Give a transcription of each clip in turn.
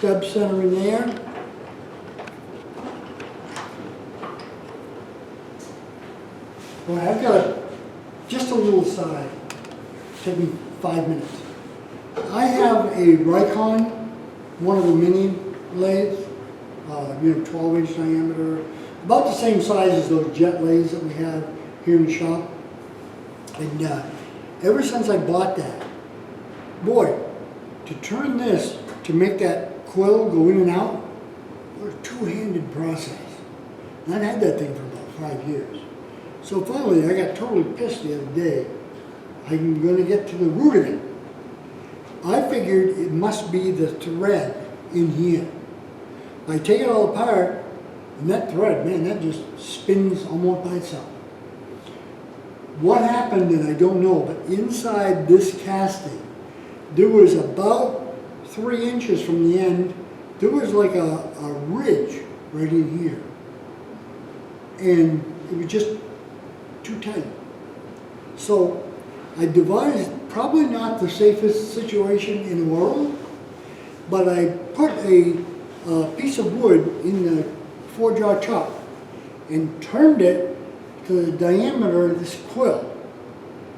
stub center in there. Well, I've got just a little side. Take me 5 minutes. I have a Rikon, one of the mini lathes, 12-inch diameter, about the same size as those jet lathes that we have here in the shop. And ever since I bought that, boy, to turn this, to make that quill go in and out, was a two-handed process. And I've had that thing for about 5 years. So finally, I got totally pissed the other day. I'm going to get to the root of it. I figured it must be the thread in here. I take it all apart, and that thread, man, that just spins almost by itself. What happened, and I don't know, but inside this casting, there was about 3 inches from the end, there was like a ridge right in here. And it was just too tight. So I devised probably not the safest situation in the world, but I put a piece of wood in the 4-jaw chuck and turned it to the diameter of this quill.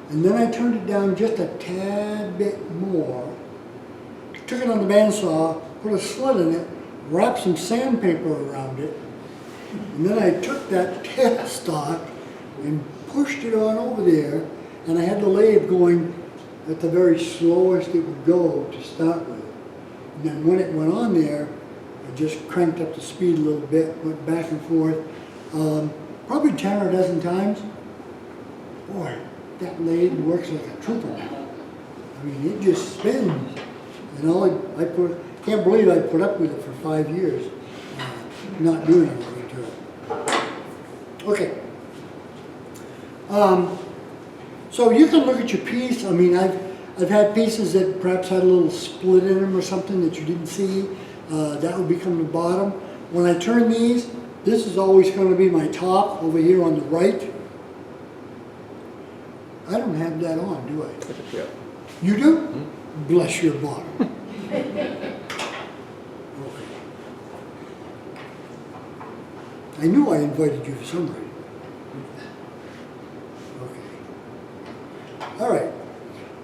And then I turned it down just a tad bit more, took it on the bandsaw, put a slit in it, wrapped some sandpaper around it, and then I took that tailstock and pushed it on over there, and I had the lathe going at the very slowest it would go to start with. And then when it went on there, I just cranked up the speed a little bit, went back and forth, probably 10 or a dozen times. Boy, that lathe works like a trooper now. I mean, it just spins. And can't believe I put up with it for 5 years, not doing anything to it. Okay. So you can look at your piece. I mean, I've had pieces that perhaps had a little split in them or something that you didn't see. That would become the bottom. When I turn these, this is always going to be my top over here on the right. I don't have that on, do I? Yeah. You do? Mm-hmm. Bless your bottom. Okay. I knew I invited you for some reason. Okay. All right.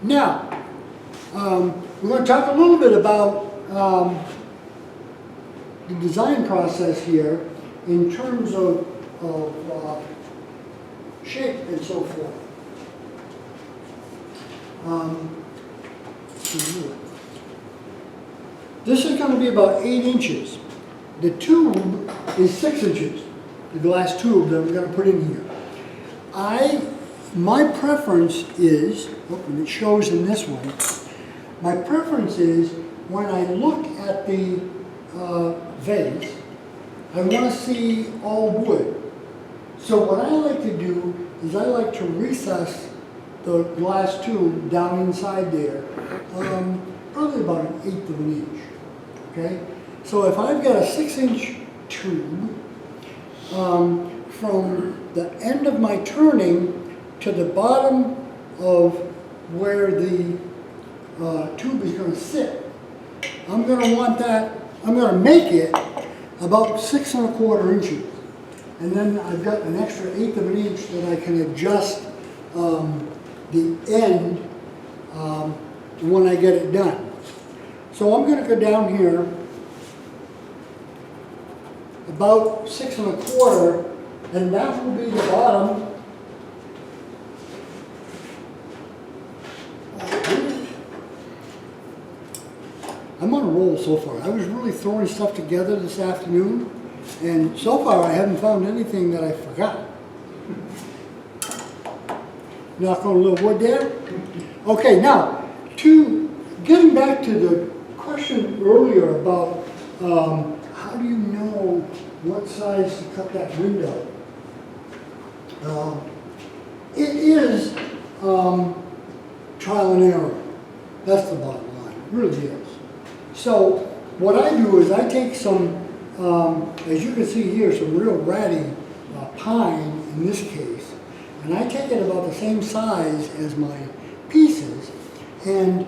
Now, we're going to talk a little bit about the design process here in terms of shape and so forth. This is going to be about 8 inches. The tube is 6 inches, the glass tube that we're going to put in here. My preference is, and it shows in this one, my preference is when I look at the vase, I want to see all wood. So what I like to do is I like to recess the glass tube down inside there, probably about 1/8 of an inch, okay? So if I've got a 6-inch tube, from the end of my turning to the bottom of where the tube is going to sit, I'm going to want that, I'm going to make it about 6 1/4 inches. And then I've got an extra 1/8 of an inch that I can adjust the end when I get it done. So I'm going to go down here about 6 1/4, and that will be the bottom. I'm on a roll so far. I was really throwing stuff together this afternoon, and so far I haven't found anything that I forgot. Knock on a little wood there. Okay, now, getting back to the question earlier about how do you know what size to cut that window? It is trial and error. That's the bottom line. It really is. So what I do is I take some, as you can see here, some real ratty pine in this case, and I take it about the same size as my pieces, and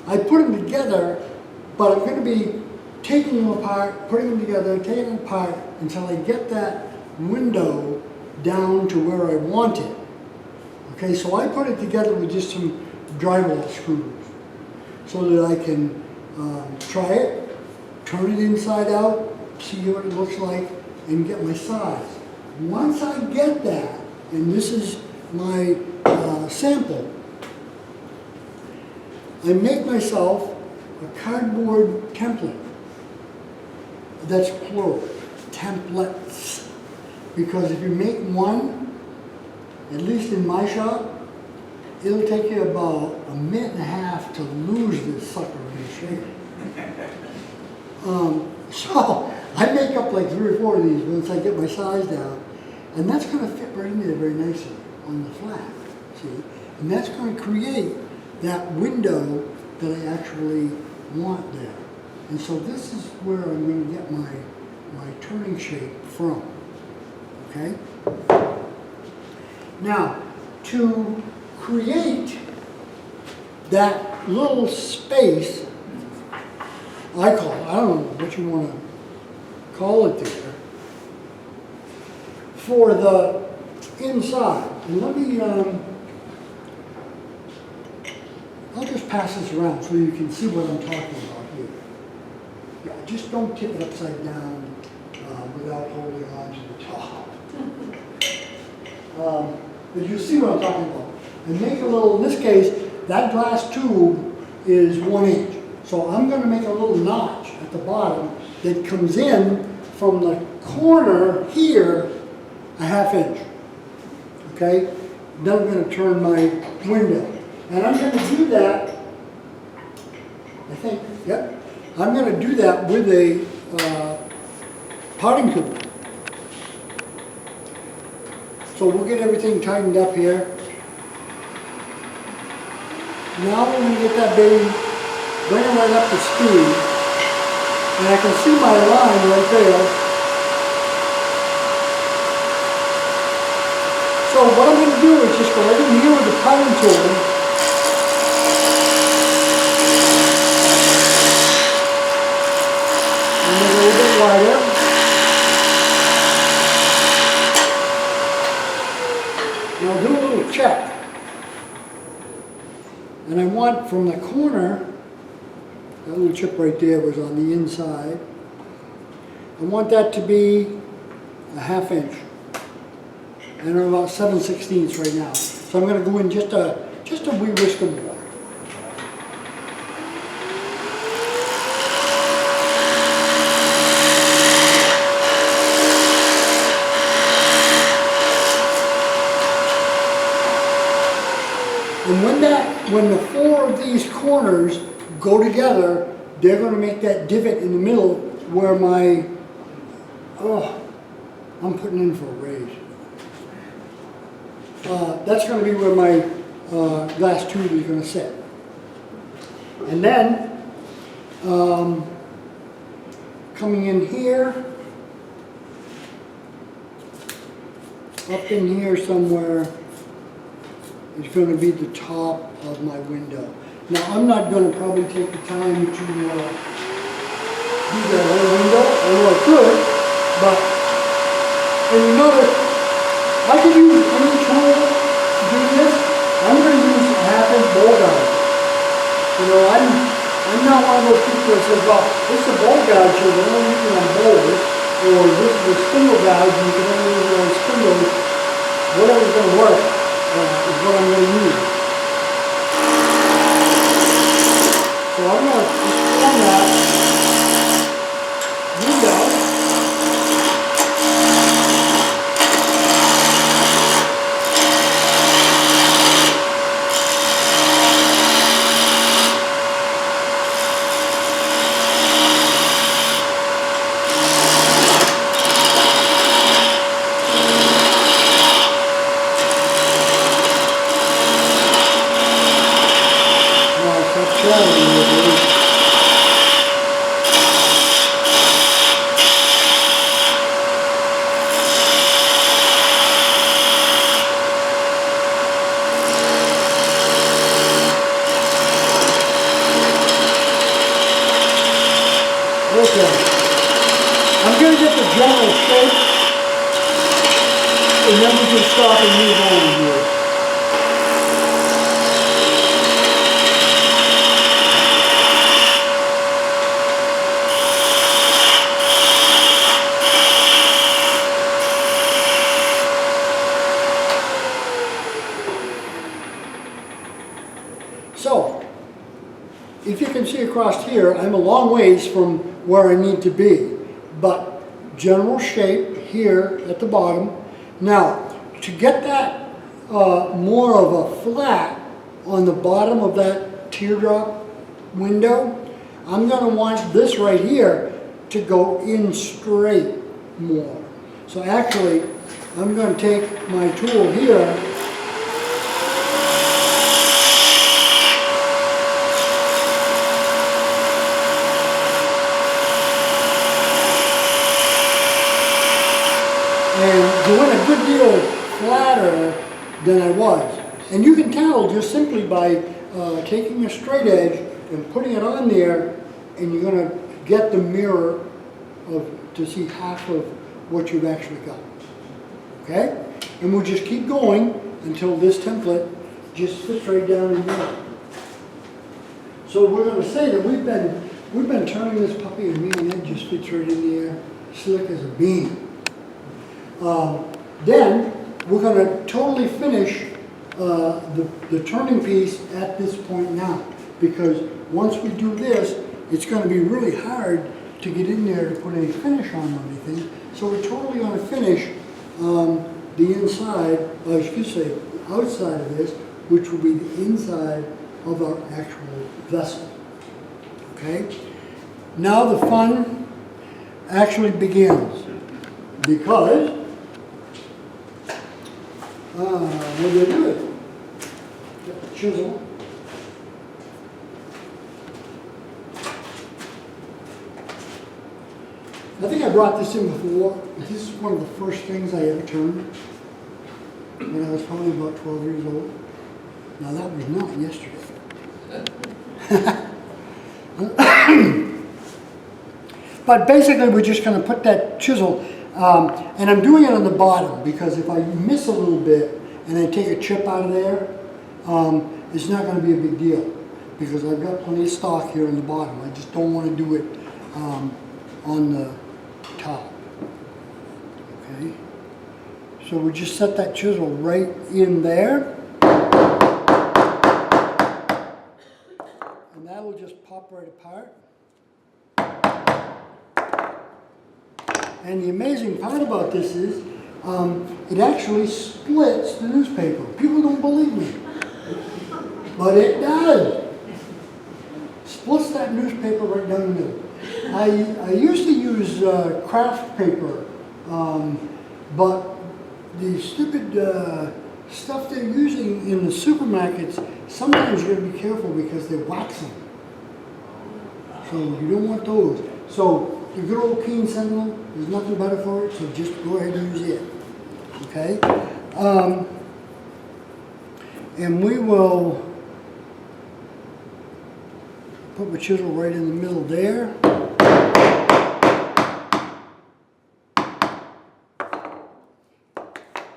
I put them together but I'm going to be taking them apart, putting them together, taking them apart until I get that window down to where I want it. Okay, so I put it together with just some drywall screws so that I can try it, turn it inside out, see what it looks like, and get my size. Once I get that, and this is my sample, I make myself a cardboard template. That's plural, templates. Because if you make one, at least in my shop, it'll take you about a minute and a half to lose this sucker in shape. So I make up like 3 or 4 of these once I get my size down, and that's going to fit right in there very nicely on the flat, see? And that's going to create that window that I actually want there. And so this is where I'm going to get my turning shape from, okay? Now, to create that little space, I don't know what you want to call it there, for the inside. And let me, I'll just pass this around so you can see what I'm talking about here. Yeah, just don't tip it upside down without holding on to the top. But you see what I'm talking about. And make a little, in this case, that glass tube is 1 inch. So I'm going to make a little notch at the bottom that comes in from the corner here a 1/2 inch. Okay? Then I'm going to turn my window. And I'm going to do that, I think, yep. I'm going to do that with a potting tool. So we'll get everything tightened up here. Now we're going to get that baby, bring it right up to speed. And I can see my line right there. So what I'm going to do is just go right in here with the potting tool. And make it a little bit wider. And I'll do a little check. And I want from the corner, that little chip right there was on the inside, I want that to be a 1/2 inch. And I'm about 7/16 right now. So I'm going to go in just a wee whisk of more. And when the 4 of these corners go together, they're going to make that divot in the middle where my, I'm putting in for a raise. That's going to be where my glass tube is going to sit. And then, coming in here, up in here somewhere, is going to be the top of my window. Now, I'm not going to probably take the time to do that whole window, although I could, but, and you notice, I could use any tool to do this. I'm going to use a 1/2 inch bowl gouge. You know, I'm not one of those people that says, well, this is a bowl gouge here, we're only using on bowls, or this is a spindle gouge, and you can only use it on spindles. Whatever's going to work is what I'm going to use. So I'm going to form that window. Now, stop showing me, dude. Okay. I'm going to get the general shape, and then we can stop and move on here. So, if you can see across here, I'm a long ways from where I need to be, but general shape here at the bottom. Now, to get that more of a flat on the bottom of that teardrop window, I'm going to want this right here to go in straight more. So actually, I'm going to take my tool here and go in a good deal flatter than I was. And you can tell just simply by taking a straight edge and putting it on there, and you're going to get the mirror to see half of what you've actually got. Okay? And we'll just keep going until this template just fits right down in there. So we're going to say that we've been turning this puppy, and man, it just fits right in there, slick as a bean. Then we're going to totally finish the turning piece at this point now, because once we do this, it's going to be really hard to get in there to put any finish on or anything. So we're totally going to finish the inside, or I should say the outside of this, which will be the inside of our actual vessel. Okay? Now the fun actually begins, because what do I do with it? Get the chisel. I think I brought this in before. This is one of the first things I ever turned when I was probably about 12 years old. Now that was not yesterday. But basically we're just going to put that chisel, and I'm doing it on the bottom because if I miss a little bit and I take a chip out of there, it's not going to be a big deal because I've got plenty of stock here on the bottom. I just don't want to do it on the top. Okay, so we just set that chisel right in there, and that will just pop right apart. And the amazing part about this is it actually splits the newspaper. People don't believe me, but it does. Splits that newspaper right down the middle. I used to use craft paper, but the stupid stuff they're using in the supermarkets, sometimes you gotta be careful because they're waxing. So you don't want those. So the good old Keen Sentinel, there's nothing better for it, so just go ahead and use it. Okay? And we will put my chisel right in the middle there.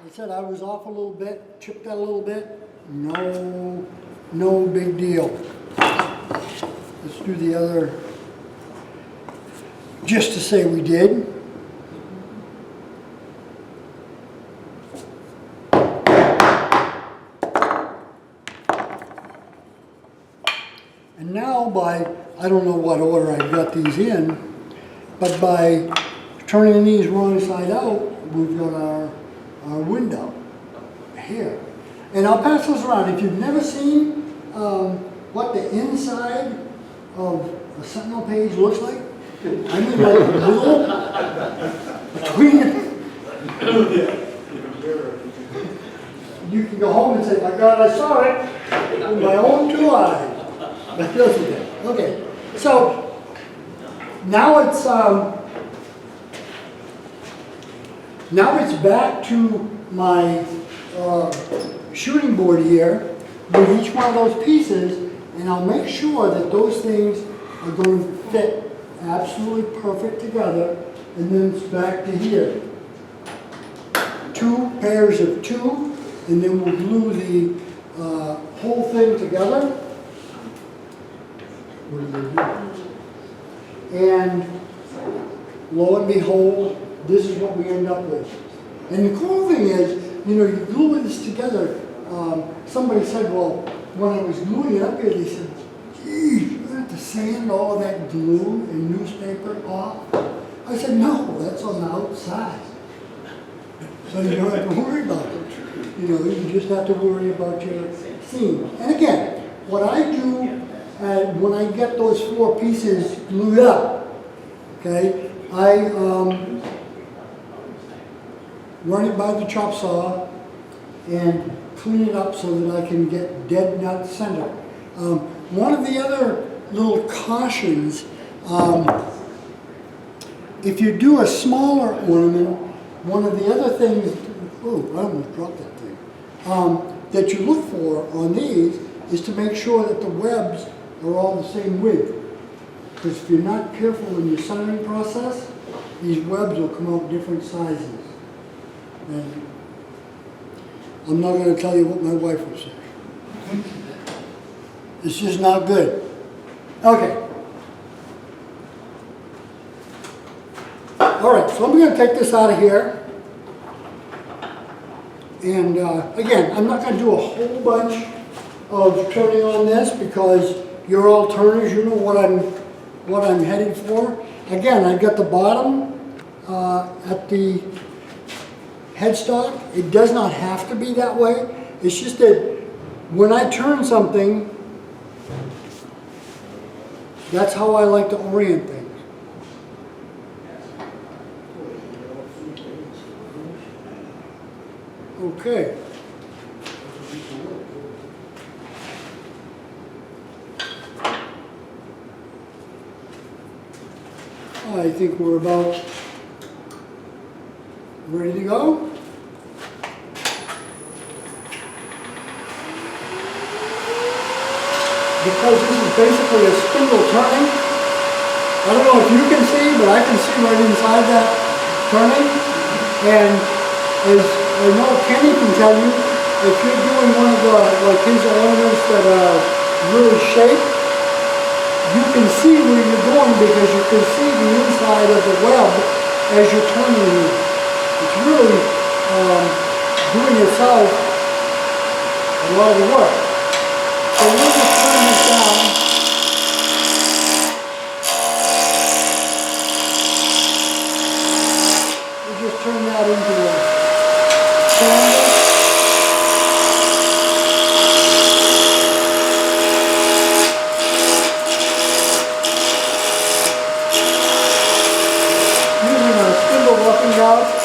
I said I was off a little bit, chipped that a little bit. No big deal. Let's do the other, just to say we did. And now by, I don't know what order I've got these in, but by turning these wrong side out, we've got our window here. And I'll pass those around. If you've never seen what the inside of a Sentinel page looks like, I mean like the middle between you can go home and say, my God, I saw it with my own two eyes. That doesn't it. Okay, so now it's back to my shooting board here with each one of those pieces, and I'll make sure that those things are going to fit absolutely perfect together, and then it's back to here. 2 pairs of 2, and then we'll glue the whole thing together. What do they do? And lo and behold, this is what we end up with. And the cool thing is, you know, you glue this together. Somebody said, well, when I was gluing it up here, they said, geez, you're going to have to sand all of that glue and newspaper off. I said, no, that's on the outside. So you don't have to worry about it. You know, you just have to worry about your seam. And again, what I do when I get those 4 pieces glued up, okay, I run it by the chop saw and clean it up so that I can get dead nut center. One of the other little cautions, if you do a smaller ornament, one of the other things, oh, I almost dropped that thing, that you look for on these is to make sure that the webs are all the same width. Because if you're not careful in your centering process, these webs will come out different sizes. And I'm not going to tell you what my wife would say. It's just not good. Okay. All right, so I'm going to take this out of here. And again, I'm not going to do a whole bunch of turning on this because you're all turners. You know what I'm headed for. Again, I've got the bottom at the headstock. It does not have to be that way. It's just that when I turn something, that's how I like to orient things. Okay. I think we're about ready to go. Because this is basically a spindle turning, I don't know if you can see, but I can see right inside that turning. And as I know Kenny can tell you, if you're doing one of the, like his ornaments that are really shaped, you can see where you're going because you can see the inside of the web as you're turning it. It's really doing itself a lot of the work. So we'll just turn this down. We'll just turn that into a triangle. Using a spindle roughing gouge.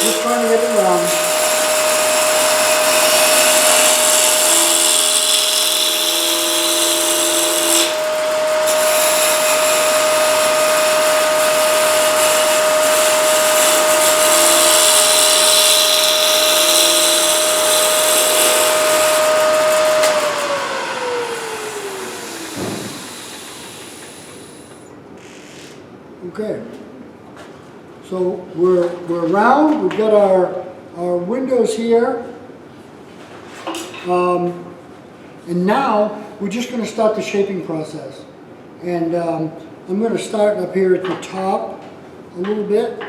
Just trying to get it around. Okay. So we're around, we've got our windows here, and now we're just going to start the shaping process. And I'm going to start up here at the top a little bit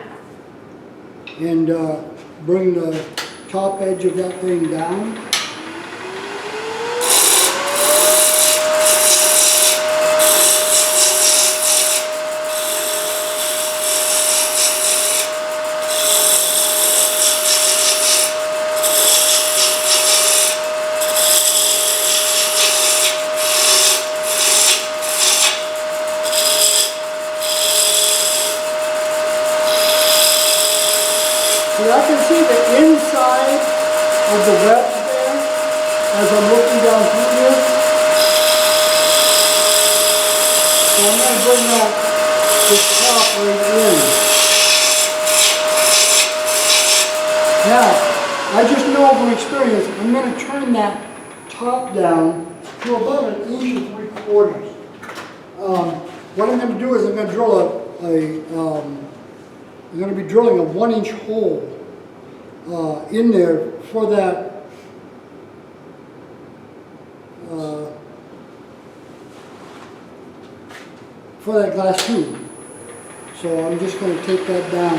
and bring the top edge of that thing down. I can see the inside of the webs there as I'm looking down through this. So I'm going to bring that this top right in. Now, I just know from experience, I'm going to turn that top down to about 1 3/4 inches. What I'm going to do is I'm going to drill I'm going to be drilling a 1-inch hole in there for that glass tube. So I'm just going to take that down.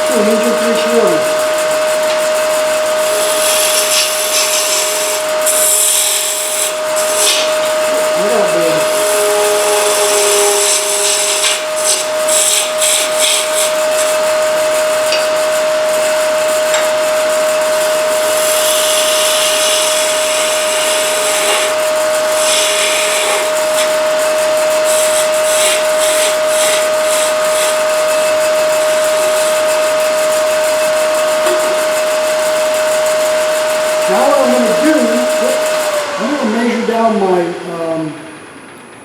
To 1 3/4 inches. Now what I'm going to do, I'm going to measure down my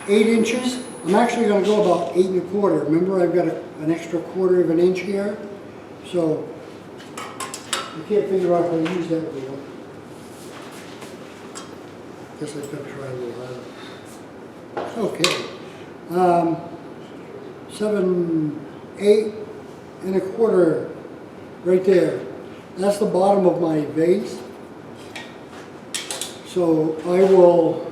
8 inches. I'm actually going to go about 8 1/4. Remember, I've got an extra 1/4 of an inch here. So you can't figure out how to use that wheel. Guess I've got to try a little harder. Okay. 7, 8 1/4 right there. That's the bottom of my vase. So I will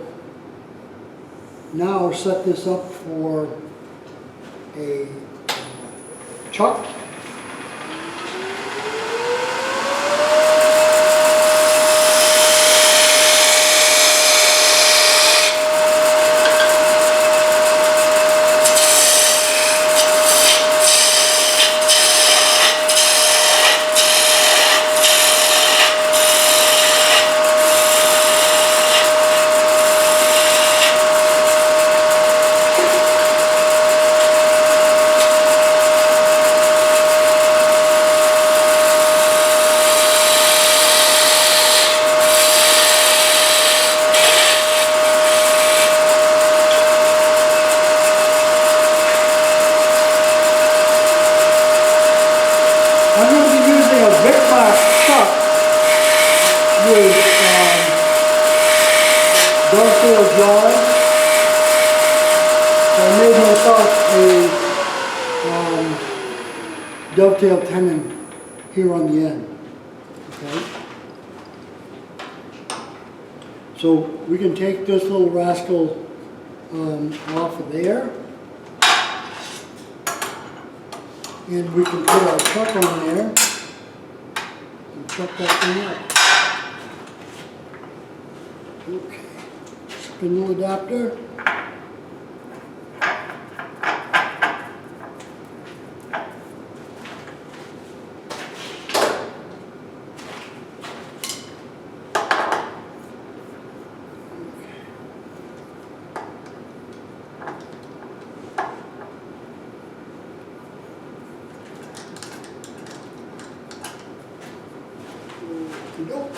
now set this up for a chuck. With dovetail jaws. So I made myself a dovetail tenon here on the end. Okay. So we can take this little rascal off of there, and we can put our chuck on there and chuck that thing up. Okay, spindle adapter. Okey-doke.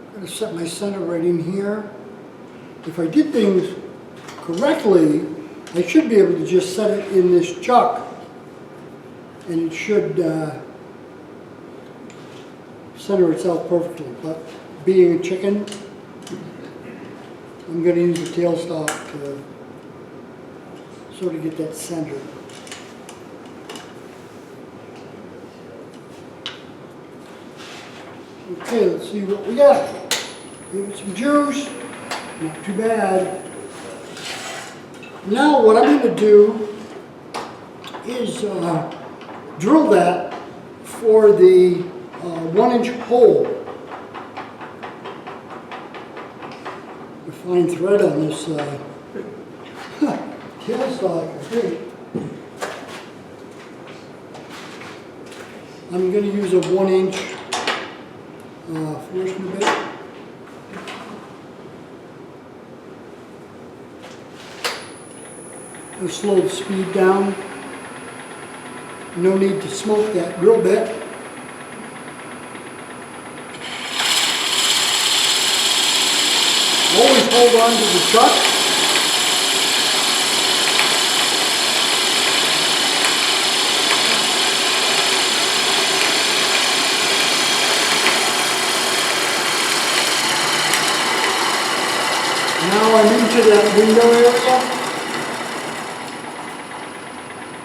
I'm going to set my center right in here. If I did things correctly, I should be able to just set it in this chuck, and it should center itself perfectly. But being a chicken, I'm going to use the tailstock to sort of get that centered. Okay, let's see what we got. Give it some juice. Not too bad. Now what I'm going to do is drill that for the 1-inch hole. The fine thread on this Tailstock, I think. I'm going to use a 1-inch Forstner bit. I'll slow the speed down. No need to smoke that real bit. Always hold on to the chuck. Now I'm into that window area.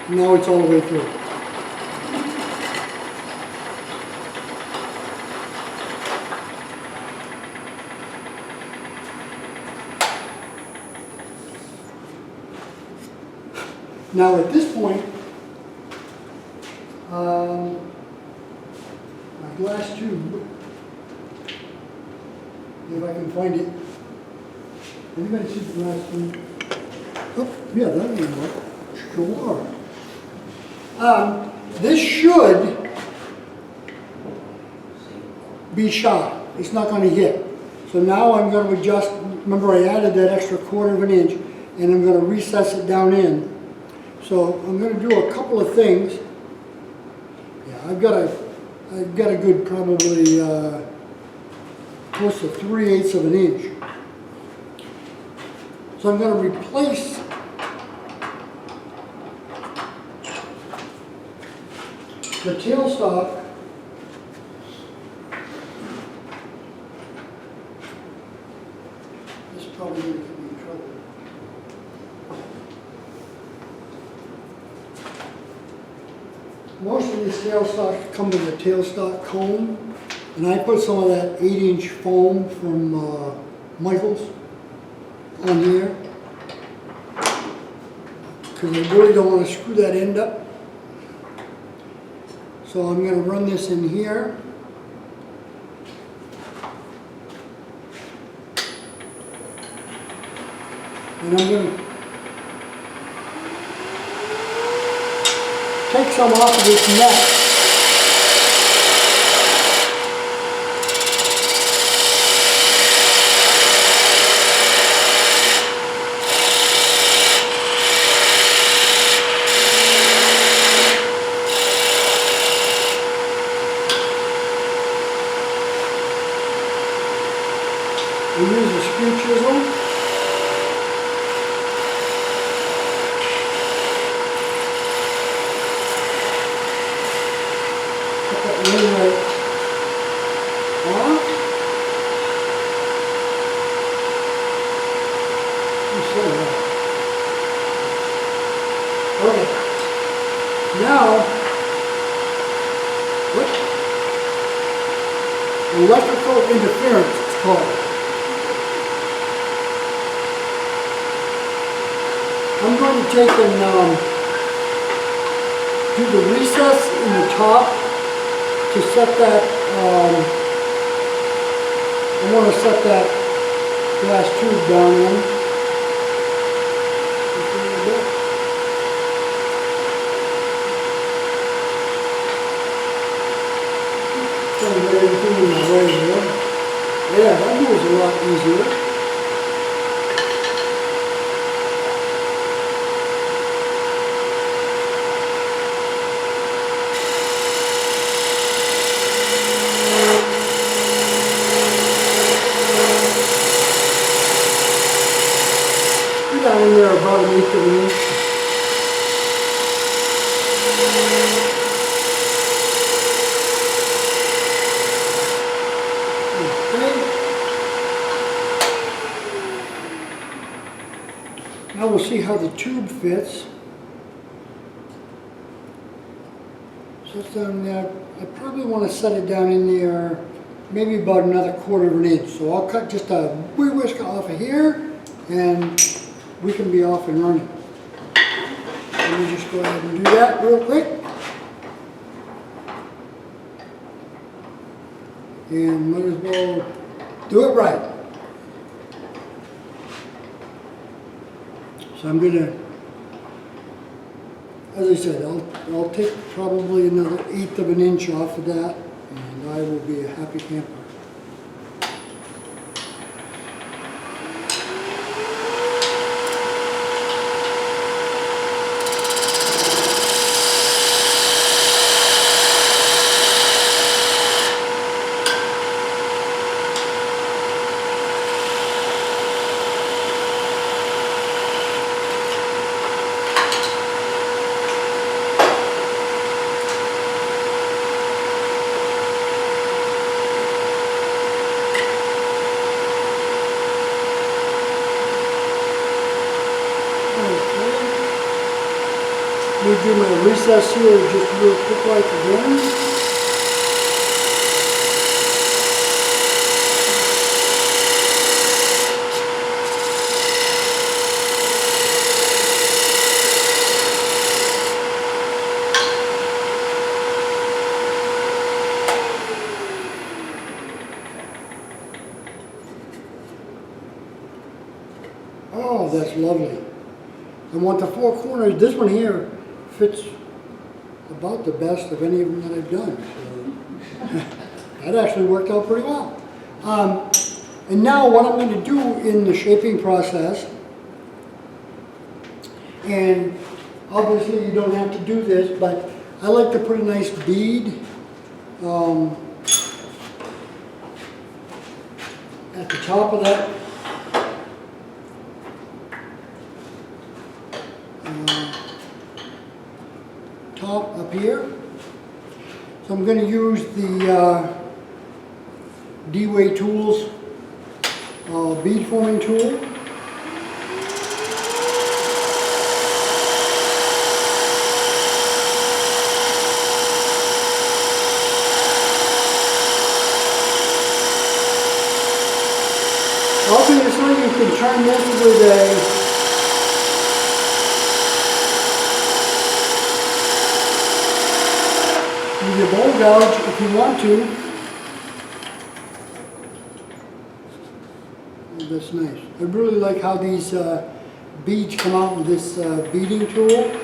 Now it's all the way through. Now at this point, my glass tube, if I can find it. Anybody see the glass tube? Oh, yeah, that may work. Sure. This should be shot. It's not going to hit. So now I'm going to adjust. Remember, I added that extra 1/4 inch, and I'm going to recess it down in. So I'm going to do a couple of things. Yeah, I've got a good probably close to 3/8 of an inch. So I'm going to replace the tailstock this is probably going to get me in trouble. Most of these tailstocks come with a tailstock cone, and I put some of that 8-inch foam from Michael's on here because I really don't want to screw that end up. So I'm going to run this in here. And I'm going to take some off of this neck. We use a screw chisel. Put that ring right on. Okay. Now, electrical interference, it's called. I'm going to take and do the recess in the top to set that, I want to set that glass tube down in. Just a little bit. Trying to get everything in my way here. Yeah, that moves a lot easier. Down in there about 1/8 of an inch. Okay. Now we'll see how the tube fits. So it's down there. I probably want to set it down in there maybe about another 1/4 of an inch. So I'll cut just a wee whisker off of here and we can be off and running. Let me just go ahead and do that real quick. And might as well do it right. So I'm gonna, as I said, I'll take probably another 1/8 of an inch off of that, and I will be a happy camper. Let me do my recess here just real quick like again. Oh, that's lovely. I want the 4 corners. This one here fits about the best of any of them that I've done. So that actually worked out pretty well. And now what I'm going to do in the shaping process, and obviously you don't have to do this, but I like to put a nice bead at the top of that. Top up here. So I'm going to use the D-Way Tools bead forming tool. Obviously you can turn this with a your bowl gouge if you want to. Oh, that's nice. I really like how these beads come out with this beading tool.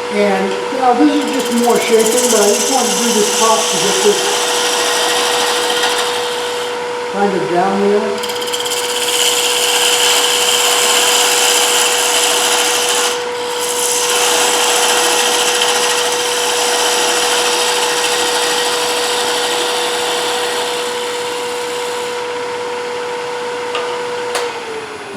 And now this is just more shaping, but I just want to do this top to get this kind of down there.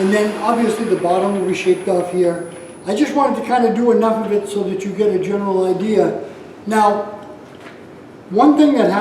And then obviously the bottom will be shaped off here. I just wanted to kind of do enough of it so that you get a general idea. Now, one thing that happens